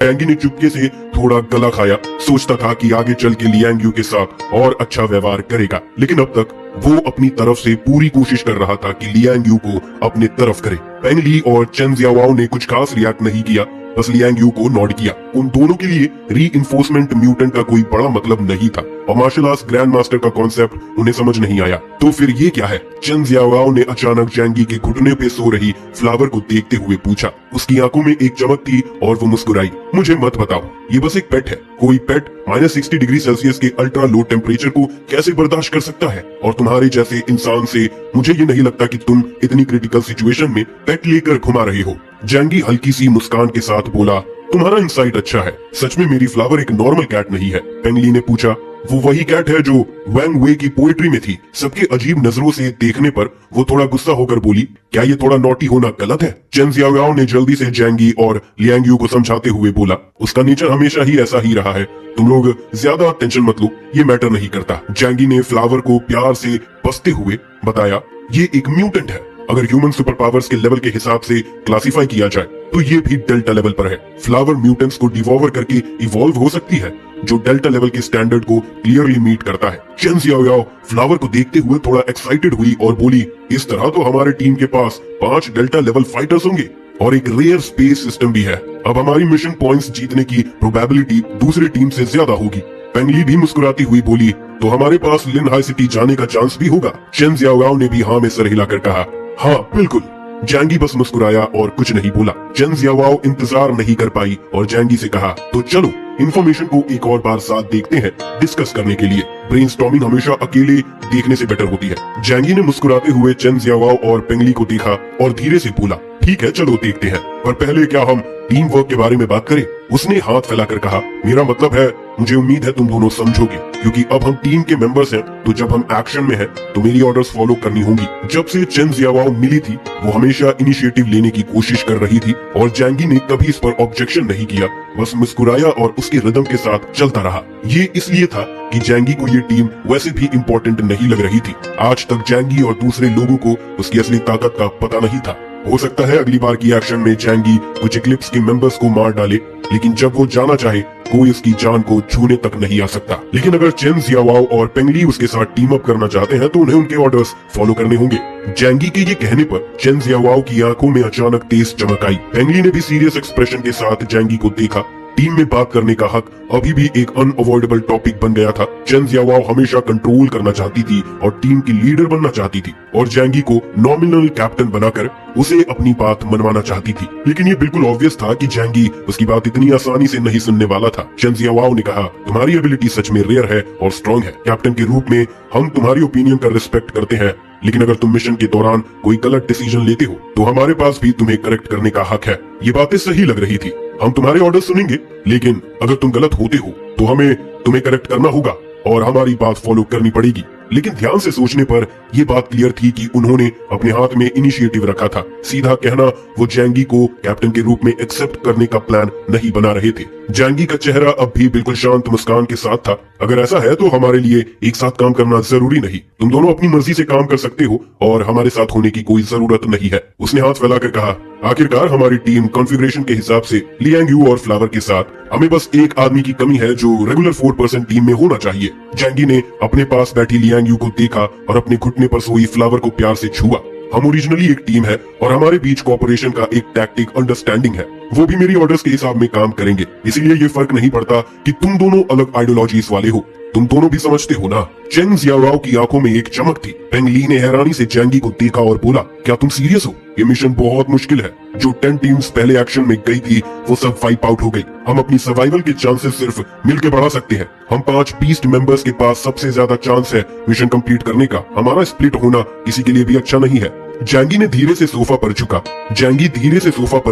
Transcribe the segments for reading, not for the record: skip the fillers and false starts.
जैंगी ने चुपके से थोड़ा गला खाया। सोचता था कि आगे चल के लियांग यू के साथ और अच्छा व्यवहार करेगा, लेकिन अब तक वो अपनी तरफ से पूरी कोशिश कर रहा था कि लियांग यू को अपने तरफ करे। पेंग ली और चेन जियाओ ने कुछ खास रिएक्ट नहीं किया, बस लियांग यू को नॉड किया। उन दोनों के लिए रीइंफोर्समेंट म्यूटेंट का कोई बड़ा मतलब नहीं था और मार्शल आर्ट्स ग्रैंड मास्टर का कॉन्सेप्ट उन्हें समझ नहीं आया। तो फिर ये क्या है? चेन जियाओ ने अचानक जैंगी के घुटने पे सो रही फ्लावर को देखते हुए पूछा। उसकी आंखों में एक चमक थी और वो मुस्कुराई। मुझे मत बताओ, ये बस एक पेट है। कोई पेट -60 डिग्री सेल्सियस के अल्ट्रा लो टेम्परेचर को कैसे बर्दाश्त कर सकता है? और तुम्हारे जैसे इंसान से मुझे ये नहीं लगता कि तुम इतनी क्रिटिकल सिचुएशन में पेट लेकर घुमा रहे हो। जैंगी हल्की सी मुस्कान के साथ बोला, तुम्हारा इंसाइट अच्छा है। सच में मेरी फ्लावर एक नॉर्मल कैट नहीं है। पेंग ली ने पूछा, वो वही कैट है जो वैंग वे की पोएट्री में थी? सबके अजीब नजरों से देखने पर वो थोड़ा गुस्सा होकर बोली, क्या ये थोड़ा नॉटी होना गलत है? चेन जियाओ ने जल्दी से जैंगी और लियांग यू को समझाते हुए बोला, उसका नेचर हमेशा ही ऐसा ही रहा है। तुम लोग ज्यादा टेंशन मत लो, ये मैटर नहीं करता। जैंगी ने फ्लावर को प्यार से बसते हुए बताया, ये एक म्यूटेंट है। अगर ह्यूमन सुपर पावर्स के लेवल के हिसाब से क्लासिफाई किया जाए तो ये भी डेल्टा लेवल पर है। फ्लावर म्यूटेंट्स को डिवॉल्वर करके इवॉल्व हो सकती है, जो डेल्टा लेवल के स्टैंडर्ड को क्लियरली मीट करता है। चेन जियाओ फ्लावर को देखते हुए थोड़ा एक्साइटेड हुई और बोली, इस तरह तो हमारे टीम के पास 5 डेल्टा लेवल फाइटर्स होंगे और एक रेयर स्पेस सिस्टम भी है। अब हमारी मिशन पॉइंट्स जीतने की प्रोबेबिलिटी दूसरी टीम से ज्यादा होगी। पेंग ली भी मुस्कुराती हुई बोली, तो हमारे पास लिन हाई सिटी जाने का चांस भी होगा। चेन जियाओ ने भी हाँ में सर हिलाकर कहा, हाँ बिल्कुल। जैंगी बस मुस्कुराया और कुछ नहीं बोला। चेन जियाओ इंतजार नहीं कर पाई और जैंगी से कहा, तो चलो इन्फॉर्मेशन को एक और बार साथ देखते हैं डिस्कस करने के लिए। ब्रेनस्टॉर्मिंग हमेशा अकेले देखने से बेटर होती है। जैंगी ने मुस्कुराते हुए चेन जियाओ और पेंग ली को देखा और धीरे से बोला, ठीक है चलो देखते हैं, पर पहले क्या हम टीम वर्क के बारे में बात करें? उसने हाथ फैलाकर कहा, मेरा मतलब है मुझे उम्मीद है तुम दोनों समझोगे, क्योंकि अब हम टीम के मेंबर्स हैं, तो जब हम एक्शन में हैं तो मेरी ऑर्डर्स फॉलो करनी होंगी। जब से चेन जियाओ मिली थी वो हमेशा इनिशिएटिव लेने की कोशिश कर रही थी और जैंगी ने कभी इस पर ऑब्जेक्शन नहीं किया, बस मुस्कुराया और उसके रिदम के साथ चलता रहा। ये इसलिए था कि जैंगी को ये टीम वैसे भी इम्पोर्टेंट नहीं लग रही थी। आज तक जैंगी और दूसरे लोगों को उसकी असली ताकत का पता नहीं था। हो सकता है अगली बार की एक्शन में जैंगी कुछ इक्लिप्स के मेंबर्स को मार डाले, लेकिन जब वो जाना चाहे कोई उसकी जान को छूने तक नहीं आ सकता। लेकिन अगर चेन जियाओ और पेंग ली उसके साथ टीम अप करना चाहते हैं तो उन्हें उनके ऑर्डर्स फॉलो करने होंगे। जैंगी के ये कहने पर चेन जियाओ की आंखों में अचानक तेज चमक आई। पेंग ली ने भी सीरियस एक्सप्रेशन के साथ जैंगी को देखा। टीम में बात करने का हक अभी भी एक अनअवॉइडेबल टॉपिक बन गया था। चेन जियाओ हमेशा कंट्रोल करना चाहती थी और टीम की लीडर बनना चाहती थी और जैंगी को नॉमिनल कैप्टन बनाकर उसे अपनी बात मनवाना चाहती थी। लेकिन ये बिल्कुल ऑब्वियस था कि जैंगी उसकी बात इतनी आसानी से नहीं सुनने वाला था। चेन जियाओ ने कहा, तुम्हारी एबिलिटी सच में रेयर है और स्ट्रॉन्ग है। कैप्टन के रूप में हम तुम्हारी ओपिनियन का रिस्पेक्ट करते हैं, लेकिन अगर तुम मिशन के दौरान कोई गलत डिसीजन लेते हो तो हमारे पास भी तुम्हें करेक्ट करने का हक है। ये बातें सही लग रही थी। हम तुम्हारे ऑर्डर सुनेंगे, लेकिन अगर तुम गलत होते हो तो हमें तुम्हें करेक्ट करना होगा और हमारी बात फॉलो करनी पड़ेगी। लेकिन ध्यान से सोचने पर यह बात क्लियर थी कि उन्होंने अपने हाथ में इनिशिएटिव रखा था। सीधा कहना, वो जैंगी को कैप्टन के रूप में एक्सेप्ट करने का प्लान नहीं बना रहे थे। जैंगी का चेहरा अब भी बिल्कुल शांत मुस्कान के साथ था। अगर ऐसा है तो हमारे लिए एक साथ काम करना जरूरी नहीं। तुम दोनों अपनी मर्जी से काम कर सकते हो और हमारे साथ होने की कोई जरूरत नहीं है। उसने हाथ फैलाकर कहा, आखिरकार हमारी टीम कॉन्फ़िगरेशन के हिसाब से लियांग यू और फ्लावर के साथ हमें बस एक आदमी की कमी है जो रेगुलर 4% टीम में होना चाहिए। जैंगी ने अपने पास बैठी लियांग यू को देखा और अपने घुटने पर सोई फ्लावर को प्यार से छुआ। हम ओरिजिनली एक टीम है और हमारे बीच कोऑपरेशन का एक टैक्टिक अंडरस्टैंडिंग है। वो भी मेरी ऑर्डर्स के हिसाब में काम करेंगे, इसीलिए ये फर्क नहीं पड़ता कि तुम दोनों अलग आइडियोलॉजीज वाले हो। तुम दोनों भी समझते हो ना? चेन जियाओ की आंखों में एक चमक थी। पेंग ली ने हैरानी से जैंगी को देखा और बोला, क्या तुम सीरियस हो? ये मिशन बहुत मुश्किल है। जो 10 टीम्स पहले एक्शन में गई थी वो सब वाइप आउट हो गई। हम अपनी सर्वाइवल के चांसेस सिर्फ मिलकर बढ़ा सकते हैं। हम 5 बीस्ट मेंबर्स के पास सबसे ज्यादा चांस है मिशन कंप्लीट करने का। हमारा स्प्लिट होना किसी के लिए भी अच्छा नहीं है। जैंगी ने धीरे से सोफा पर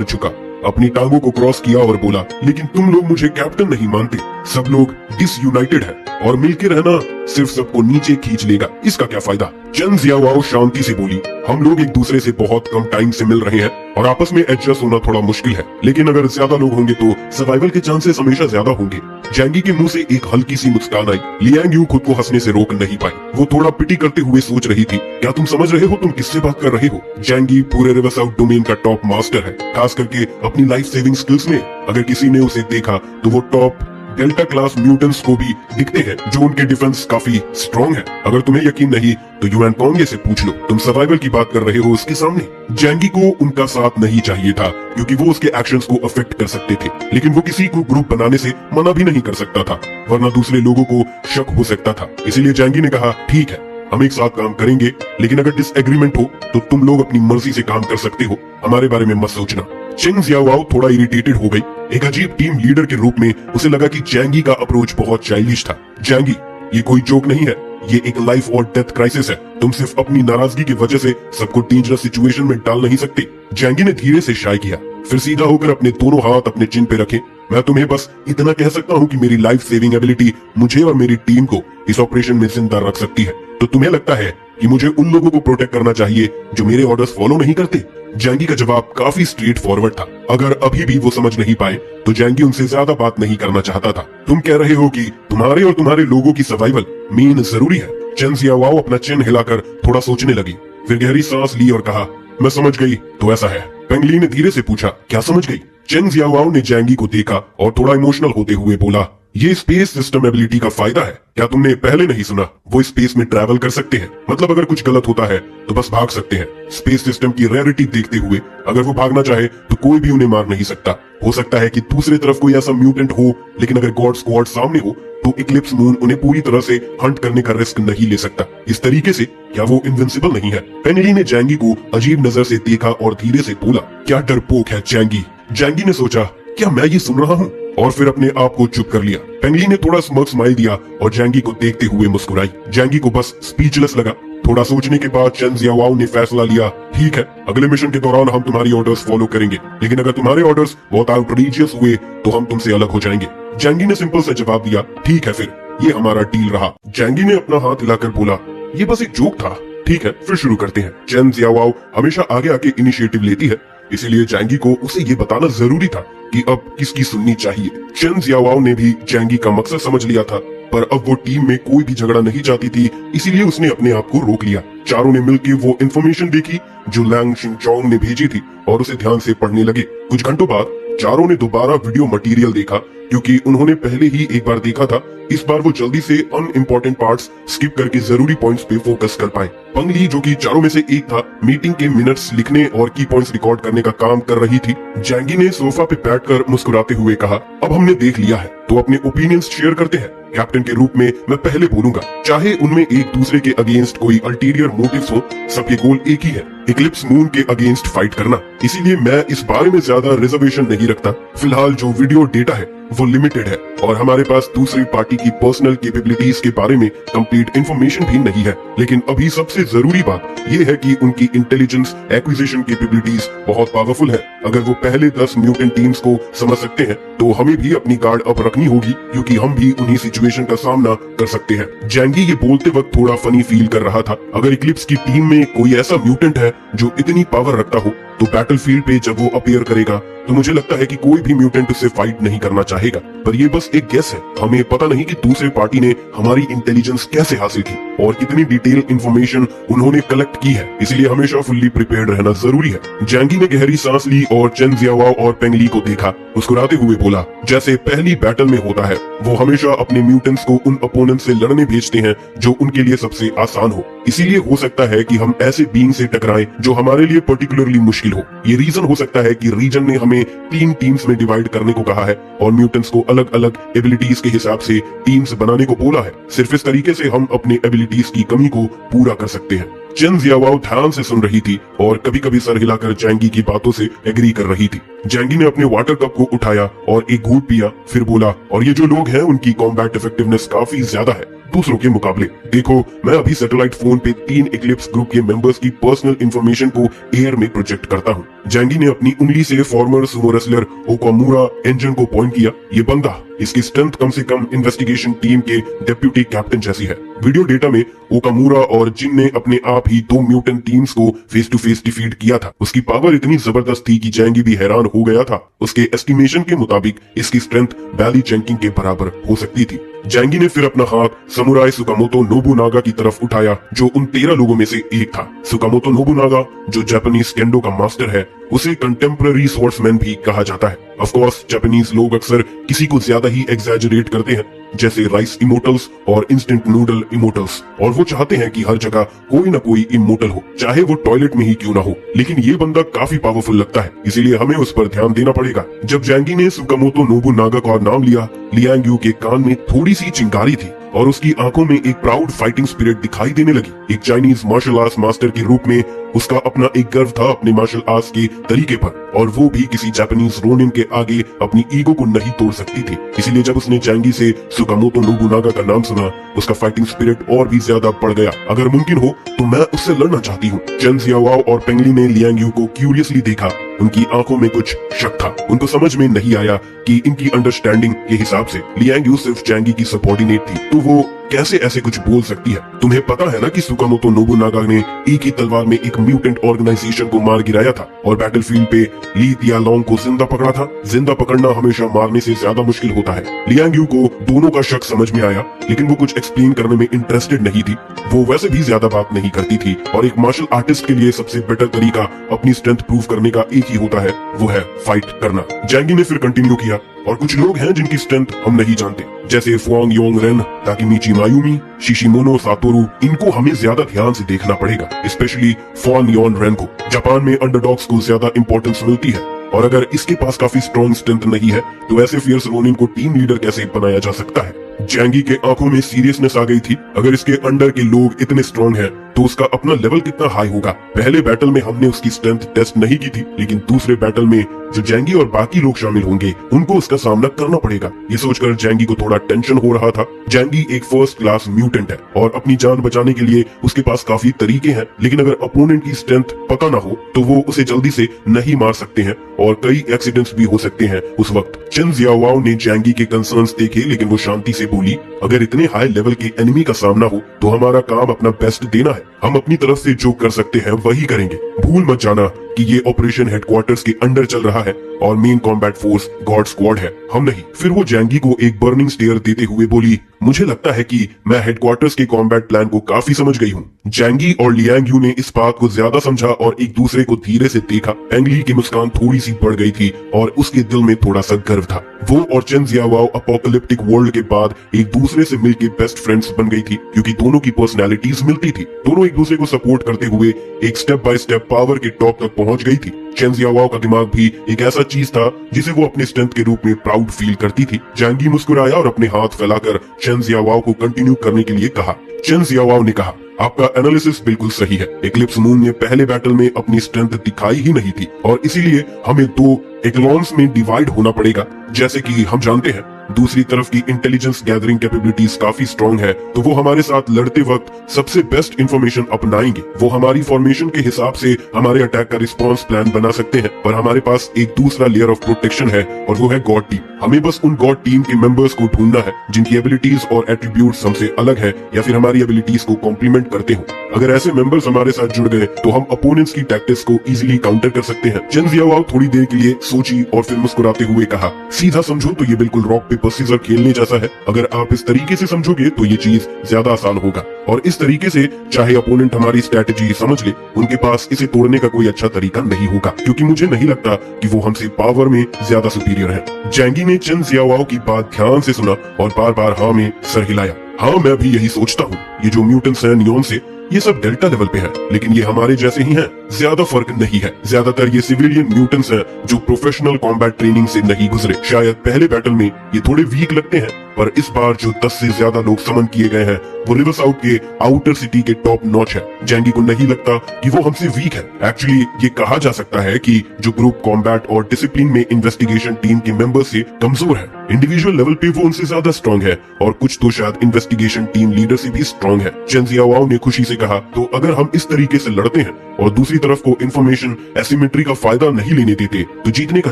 झुका, अपनी टांगों को क्रॉस किया और बोला, लेकिन तुम लोग मुझे कैप्टन नहीं मानते। सब लोग डिसयूनाइटेड है और मिलके रहना सिर्फ सबको नीचे खींच लेगा। इसका क्या फायदा? चेन जियाओ शांति से बोली, हम लोग एक दूसरे से बहुत कम टाइम से मिल रहे हैं और आपस में एडजस्ट होना थोड़ा मुश्किल है, लेकिन अगर ज्यादा लोग होंगे तो सर्वाइवल के चांसेस हमेशा ज्यादा होंगे। जैंगी के मुंह से एक हल्की सी मुस्कान आई। लियांग यू खुद को हंसने से रोक नहीं पाई। वो थोड़ा पिटी करते हुए सोच रही थी, क्या तुम समझ रहे हो तुम किससे बात कर रहे हो? जैंगी पूरे रिवर्स आउट डोमेन का टॉप मास्टर है, खास करके अपनी लाइफ सेविंग स्किल्स में। अगर किसी ने उसे देखा तो वो टॉप डेल्टा क्लास म्यूटेंट्स को भी दिखते हैं जो उनके डिफेंस काफी स्ट्रॉन्ग है। अगर तुम्हें यकीन नहीं तो युआन पोंगे से पूछ लो, तुम सर्वाइवल की बात कर रहे हो उसके सामने। जैंगी को उनका साथ नहीं चाहिए था क्योंकि वो उसके एक्शंस को अफेक्ट कर सकते थे, लेकिन वो किसी को ग्रुप बनाने से मना भी नहीं कर सकता था, वरना दूसरे लोगों को शक हो सकता था। इसीलिए जैंगी ने कहा, ठीक है हम एक साथ काम करेंगे, लेकिन अगर डिसएग्रीमेंट हो तो तुम लोग अपनी मर्जी से काम कर सकते हो, हमारे बारे में मत सोचना। चेंग जियाओ थोड़ा इरिटेटेड हो गई। एक अजीब टीम लीडर के रूप में उसे लगा कि जैंगी का अप्रोच बहुत चाइल्डिश था। जैंगी, ये कोई जोक नहीं है, ये एक लाइफ और डेथ क्राइसिस है। तुम सिर्फ अपनी नाराजगी की वजह से सबको डेंजरस सिचुएशन में डाल नहीं सकते। जैंगी ने धीरे से शाय किया, फिर सीधा होकर अपने दोनों हाथ अपने चिन पे रखे। मैं तुम्हें बस इतना कह सकता हूँ कि मेरी लाइफ सेविंग एबिलिटी मुझे और मेरी टीम को इस ऑपरेशन में जिंदा रख सकती है। तो तुम्हें लगता है कि मुझे उन लोगों को प्रोटेक्ट करना चाहिए जो मेरे ऑर्डर्स फॉलो नहीं करते? जैंगी का जवाब काफी स्ट्रेट फॉरवर्ड था। अगर अभी भी वो समझ नहीं पाए तो जैंगी उनसे ज्यादा बात नहीं करना चाहता था। तुम कह रहे हो कि तुम्हारे और तुम्हारे लोगों की सर्वाइवल मेन जरूरी है। चेन जियाओ अपना चिन हिलाकर थोड़ा सोचने लगी, फिर गहरी सांस ली और कहा, मैं समझ गई तो ऐसा है। पेंगली ने धीरे से पूछा, क्या समझ गई? चेन जियाओ ने जैंगी को देखा और थोड़ा इमोशनल होते हुए बोला, ये स्पेस सिस्टम एबिलिटी का फायदा है। क्या तुमने पहले नहीं सुना? वो स्पेस में ट्रैवल कर सकते हैं, मतलब अगर कुछ गलत होता है तो बस भाग सकते हैं। स्पेस सिस्टम की रेयरिटी देखते हुए अगर वो भागना चाहे तो कोई भी उन्हें मार नहीं सकता। हो सकता है कि दूसरी तरफ कोई ऐसा म्यूटेंट हो, लेकिन अगर गॉड स्क्वाड सामने हो तो इक्लिप्स मून उन्हें पूरी तरह से हंट करने का रिस्क नहीं ले सकता। इस तरीके से क्या वो इनविंसिबल नहीं है? पेंगली ने जैंगी को अजीब नजर से देखा और धीरे से बोला, क्या डरपोक है जैंगी। जैंगी ने सोचा, क्या मैं ये सुन रहा हूँ, और फिर अपने आप को चुप कर लिया। पेंगली ने थोड़ा स्मर्क स्माइल दिया और जैंगी को देखते हुए मुस्कुराई। जैंगी को बस स्पीचलेस लगा। थोड़ा सोचने के बाद चेन जियाओ ने फैसला लिया, ठीक है अगले मिशन के दौरान हम तुम्हारी ऑर्डर्स फॉलो करेंगे, लेकिन अगर तुम्हारे ऑर्डर्स बहुत आउटरीचियस हुए तो हम तुमसे अलग हो जाएंगे। जैंगी ने सिंपल सा जवाब दिया, ठीक है फिर ये हमारा डील रहा। जैंगी ने अपना हाथ हिलाकर बोला, ये बस एक जोक था, ठीक है फिर शुरू करते हैं। चेन जियाओ हमेशा आगे आके इनिशिएटिव लेती है, इसीलिए जैंगी को उसे ये बताना जरूरी था कि अब किसकी सुननी चाहिए। चेन जियाओ ने भी जैंगी का मकसद समझ लिया था, पर अब वो टीम में कोई भी झगड़ा नहीं चाहती थी, इसीलिए उसने अपने आप को रोक लिया। चारों ने मिलकर वो इन्फॉर्मेशन देखी जो लैंग शिंगचोंग ने भेजी थी और उसे ध्यान से पढ़ने लगे। कुछ घंटों बाद चारों ने दोबारा वीडियो मटेरियल देखा, क्योंकि उन्होंने पहले ही एक बार देखा था। इस बार वो जल्दी से अनइम्पोर्टेंट पार्ट्स स्किप करके जरूरी पॉइंट्स पे फोकस कर पाए। पंगली, जो कि चारों में से एक था, मीटिंग के मिनट्स लिखने और की पॉइंट्स रिकॉर्ड करने का काम कर रही थी। जैंगी ने सोफा पे बैठकर मुस्कुराते हुए कहा, अब हमने देख लिया है तो अपने ओपिनियंस शेयर करते हैं। कैप्टन के रूप में मैं पहले बोलूंगा, चाहे उनमें एक दूसरे के अगेंस्ट कोई अल्टीरियर मोटिव्स हो, सबके गोल एक ही है, इक्लिप्स मून के अगेंस्ट फाइट करना। इसीलिए मैं इस बारे में ज्यादा रिजर्वेशन नहीं रखता। फिलहाल जो वीडियो डेटा है वो लिमिटेड है और हमारे पास दूसरी पार्टी की पर्सनल कैपेबिलिटीज के बारे में कंप्लीट इंफॉर्मेशन भी नहीं है। लेकिन अभी सबसे जरूरी बात ये है कि उनकी इंटेलिजेंस एक्विजिशन कैपेबिलिटीज बहुत पावरफुल है। अगर वो पहले 10 म्यूटेंट टीम्स को समझ सकते हैं तो हमें भी अपनी गार्ड अप रखनी होगी, क्योंकि हम भी उन्हीं सिचुएशन का सामना कर सकते हैं। जैंगी ये बोलते वक्त थोड़ा फनी फील कर रहा था। अगर इक्लिप्स की टीम में कोई ऐसा म्यूटेंट है जो इतनी पावर रखता हो तो बैटलफील्ड पे जब वो अपीयर करेगा तो मुझे लगता है कि कोई भी म्यूटेंट उससे फाइट नहीं करना चाहेगा। पर ये बस एक गेस है, हमें पता नहीं कि दूसरे पार्टी ने हमारी इंटेलिजेंस कैसे हासिल की और कितनी डिटेल इंफॉर्मेशन उन्होंने कलेक्ट की है, इसलिए हमेशा फुल्ली प्रिपेयर्ड रहना जरूरी है। जैंगी ने गहरी सांस ली और चेन जियाओ और पेंगली को देखा, मुस्कुराते हुए बोला, जैसे पहली बैटल में होता है, वो हमेशा अपने म्यूटेंट्स को उन अपोनेंट से लड़ने भेजते हैं जो उनके लिए सबसे आसान हो। इसीलिए हो सकता है कि हम ऐसे बीइंग से टकराएं जो हमारे लिए पर्टिकुलरली मुश्किल हो। ये रीजन हो सकता है कि रीजन ने हमें 3 टीम्स में डिवाइड करने को कहा है और म्यूटेंट्स को अलग अलग एबिलिटीज के हिसाब से टीम्स बनाने को बोला है। सिर्फ इस तरीके से हम अपने एबिलिटीज की कमी को पूरा कर सकते हैं। चेन जियाओ ध्यान से सुन रही थी और कभी कभी सर हिलाकर जैंगी की बातों से एग्री कर रही थी। जैंगी ने अपने वाटर कप को उठाया और एक घूंट पिया, फिर बोला, और ये जो लोग हैं उनकी कॉम्बैट इफेक्टिवनेस काफी ज्यादा है दूसरों के मुकाबले। देखो, मैं अभी सैटेलाइट फोन पे 3 इक्लिप्स ग्रुप के मेंबर्स की पर्सनल इंफॉर्मेशन को एयर में प्रोजेक्ट करता हूँ। जैंगी ने अपनी उंगली से फॉर्मर सुमो रेसलर ओकामुरा एंजन को पॉइंट किया। ये बंदा, इसकी स्ट्रेंथ कम से कम इन्वेस्टिगेशन टीम के डेप्यूटी कैप्टन जैसी है। वीडियो डेटा में ओकामुरा और जिन ने अपने आप ही 2 म्यूटेंट टीम्स को फेस टू फेस डिफीट किया था। उसकी पावर इतनी जबरदस्त थी कि जैंगी भी हैरान हो गया था। उसके एस्टिमेशन के मुताबिक इसकी स्ट्रेंथ बैली चेंकिंग के बराबर हो सकती थी। जैंगी ने फिर अपना हाथ समुराई सुकामोतो नोबुनागा की तरफ उठाया, जो उन 13 लोगों में से एक था। सुकामोतो नोबुनागा, जो जापानीज केंडो का मास्टर है, उसे कंटेम्पररी स्वॉर्ड्समैन भी कहा जाता है। ऑफ कोर्स जापानीज लोग अक्सर किसी को ज्यादा ही एग्जैजरेट करते हैं, जैसे राइस इमोटल्स और इंस्टेंट नूडल इमोटल्स, और वो चाहते हैं कि हर जगह कोई ना कोई इमोटल हो, चाहे वो टॉयलेट में ही क्यों ना हो। लेकिन ये बंदा काफी पावरफुल लगता है, इसीलिए हमें उस पर ध्यान देना पड़ेगा। जब जैंगी ने सुकामोतो नोबुनागा का नाम लिया, लियांग यू के कान में थोड़ी सी चिंगारी थी और उसकी आंखों में एक प्राउड फाइटिंग स्पिरिट दिखाई देने लगी। एक चाइनीज मार्शल आर्ट्स मास्टर के रूप में उसका अपना एक गर्व था अपने मार्शल आर्ट्स के तरीके पर, और वो भी किसी जापानीज रोनिन के आगे अपनी ईगो को नहीं तोड़ सकती थी। इसीलिए जब उसने जैंगी से सुकामोतो नोबुनागा का नाम सुना, उसका फाइटिंग स्पिरिट और भी ज्यादा बढ़ गया। अगर मुमकिन हो तो मैं उससे लड़ना चाहती हूँ। चेन जियाओ और पेंगली ने लियांग यू को क्यूरियसली देखा। उनकी आंखों में कुछ शक था। उनको समझ में नहीं आया कि इनकी अंडरस्टैंडिंग के हिसाब से लियांग यू सिर्फ जैंगी की सबऑर्डिनेट थी, तो वो कैसे ऐसे कुछ बोल सकती है। तुम्हें पता है ना कि सुकामोतो नोबुनागा ने एक ही तलवार में एक म्यूटेंट ऑर्गेनाइजेशन को मार गिराया था और बैटलफील्ड पे ली तियालोंग को जिंदा पकड़ा था। जिंदा पकड़ना हमेशा मारने से ज्यादा मुश्किल होता है। लियांग यू को दोनों का शक समझ में आया, लेकिन वो कुछ एक्सप्लेन करने में इंटरेस्टेड नहीं थी। वो वैसे भी ज्यादा बात नहीं करती थी, और एक मार्शल आर्टिस्ट के लिए सबसे बेटर तरीका अपनी स्ट्रेंथ प्रूव करने का एक ही होता है, वो है फाइट करना। जैंगी ने फिर कंटिन्यू किया, और कुछ लोग हैं जिनकी स्ट्रेंथ हम नहीं जानते, जैसे फुआंग योंग रेन, ताकेमिची मायुमी, शिशिमोनो सातोरू। इनको हमें ज्यादा ध्यान से देखना पड़ेगा, स्पेशली फुआंग योंग रेन को। जापान में अंडरडॉग्स को ज्यादा इंपॉर्टेंस मिलती है, और अगर इसके पास काफी स्ट्रॉन्ग स्ट्रेंथ नहीं है तो ऐसे फियर्स रोनिन को टीम लीडर कैसे बनाया जा सकता है। जैंगी के आंखों में सीरियसनेस आ गई थी। अगर इसके अंडर के लोग इतने स्ट्रॉन्ग हैं तो उसका अपना लेवल कितना हाई होगा। पहले बैटल में हमने उसकी स्ट्रेंथ टेस्ट नहीं की थी, लेकिन दूसरे बैटल में जो जैंगी और बाकी लोग शामिल होंगे उनको उसका सामना करना पड़ेगा। ये सोचकर जैंगी को थोड़ा टेंशन हो रहा था। जैंगी एक फर्स्ट क्लास म्यूटेंट है और अपनी जान बचाने के लिए उसके पास काफी तरीके हैं, लेकिन अगर अपोनेंट की स्ट्रेंथ पता ना हो तो वो उसे जल्दी से नहीं मार सकते हैं और कई एक्सीडेंट्स भी हो सकते हैं उस वक्त। चेन जियाओ ने जैंगी के कंसर्न्स देखे, लेकिन वो शांति से बोली, अगर इतने हाई लेवल के एनिमी का सामना हो तो हमारा काम अपना बेस्ट देना है। हम अपनी तरफ से जो कर सकते हैं वही करेंगे। भूल मत जाना कि ये ऑपरेशन हेडक्वार्टर्स के अंडर चल रहा है और main combat force God squad है, हम नहीं। फिर वो जैंगी को एक बर्निंग स्टेयर देते हुए बोली, मुझे लगता है कि मैं हेडक्वार्टर्स के कॉम्बैट प्लान को काफी समझ गई हूँ। जैंगी और लियांग यू ने इस बात को ज्यादा समझा और एक दूसरे को धीरे से देखा। एंगली की मुस्कान थोड़ी सी बढ़ गई थी और उसके दिल में थोड़ा सा गर्व था। वो और चेन जियाओ अपोकलिप्टिक वर्ल्ड के बाद एक दूसरे से मिलकर बेस्ट फ्रेंड्स बन गई थी, क्योंकि दोनों की पर्सनैलिटीज मिलती थी। दोनों एक दूसरे को सपोर्ट करते हुए एक स्टेप बाय स्टेप पावर के टॉप तक पहुंच गई थी। चेन जियाओ का दिमाग भी एक ऐसा चीज था जिसे वो अपने स्ट्रेंथ के रूप में प्राउड फील करती थी। जैंगी मुस्कुराया और अपने हाथ फैलाकर चेन जियाओ को कंटिन्यू करने के लिए कहा। चेन जियाओ ने कहा, आपका एनालिसिस बिल्कुल सही है। एक्लिप्स मून ने पहले बैटल में अपनी स्ट्रेंथ दिखाई ही नहीं थी और इसीलिए हमें 2 एक्लॉन्स में डिवाइड होना पड़ेगा। जैसे कि हम जानते हैं दूसरी तरफ की इंटेलिजेंस गैदरिंग कैपेबिलिटीज काफी स्ट्रॉन्ग है, तो वो हमारे साथ लड़ते वक्त सबसे बेस्ट इंफॉर्मेशन अपनाएंगे। वो हमारी फॉर्मेशन के हिसाब से हमारे अटैक का रिस्पॉन्स प्लान बना सकते हैं, पर हमारे पास एक दूसरा लेयर ऑफ प्रोटेक्शन है और वो है गॉड टीम। हमें बस उन गॉड टीम के मेंबर्स को ढूंढना है जिनकी एबिलिटीज और एट्रीब्यूट्स हमसे अलग है या फिर हमारी एबिलिटीज को कॉम्प्लीमेंट करते हो। अगर ऐसे मेंबर्स हमारे साथ जुड़ गए तो हम अपोनेंट्स की टैक्टिक्स को इजीली काउंटर कर सकते हैं। चेन जियाओ थोड़ी देर के लिए सोची और फिर मुस्कुराते हुए कहा, सीधा समझो तो ये बिल्कुल रॉक पेपर सीजर खेलने जैसा है। अगर आप इस तरीके से समझोगे तो ये चीज ज्यादा आसान होगा, और इस तरीके से चाहे अपोनेंट हमारी स्ट्रेटेजी समझ ले, उनके पास इसे तोड़ने का कोई अच्छा तरीका नहीं होगा, क्योंकि मुझे नहीं लगता कि वो हमसे पावर में ज्यादा सुपीरियर है। जैंगी ने चेन जियाओ की बात ध्यान से सुना और बार बार हाँ में सर हिलाया। हाँ, मैं भी यही सोचता हूँ। ये जो म्यूटेंट्स हैं नियोन से, ये सब डेल्टा लेवल पे है, लेकिन ये हमारे जैसे ही हैं, ज्यादा फर्क नहीं है। ज्यादातर ये सिविलियन म्यूटेंट्स हैं जो प्रोफेशनल कॉम्बैट ट्रेनिंग से नहीं गुजरे। शायद पहले बैटल में ये थोड़े वीक लगते हैं, पर इस बार जो 10 से ज्यादा लोग समन किए गए हैं वो रिवर साउथ के आउटर सिटी के टॉप नॉच है। जैंगी को नहीं लगता कि वो हमसे वीक है। एक्चुअली ये कहा जा सकता है कि जो ग्रुप कॉम्बैट और डिसिप्लिन में इन्वेस्टिगेशन टीम के मेंबर से कमजोर है, इंडिविजुअल लेवल पे वो उनसे ज्यादा स्ट्रॉन्ग है, और कुछ तो शायद इन्वेस्टिगेशन टीम लीडर से भी स्ट्रॉन्ग है। चेन जियाओ ने खुशी से कहा, तो अगर हम इस तरीके से लड़ते हैं और दूसरी तरफ को इंफॉर्मेशन एसिमेट्री का फायदा नहीं लेने देते तो जीतने का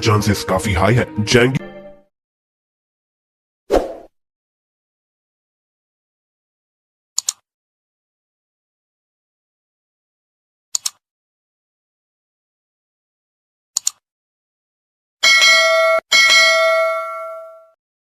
चांसेस काफी हाई है। जैंगी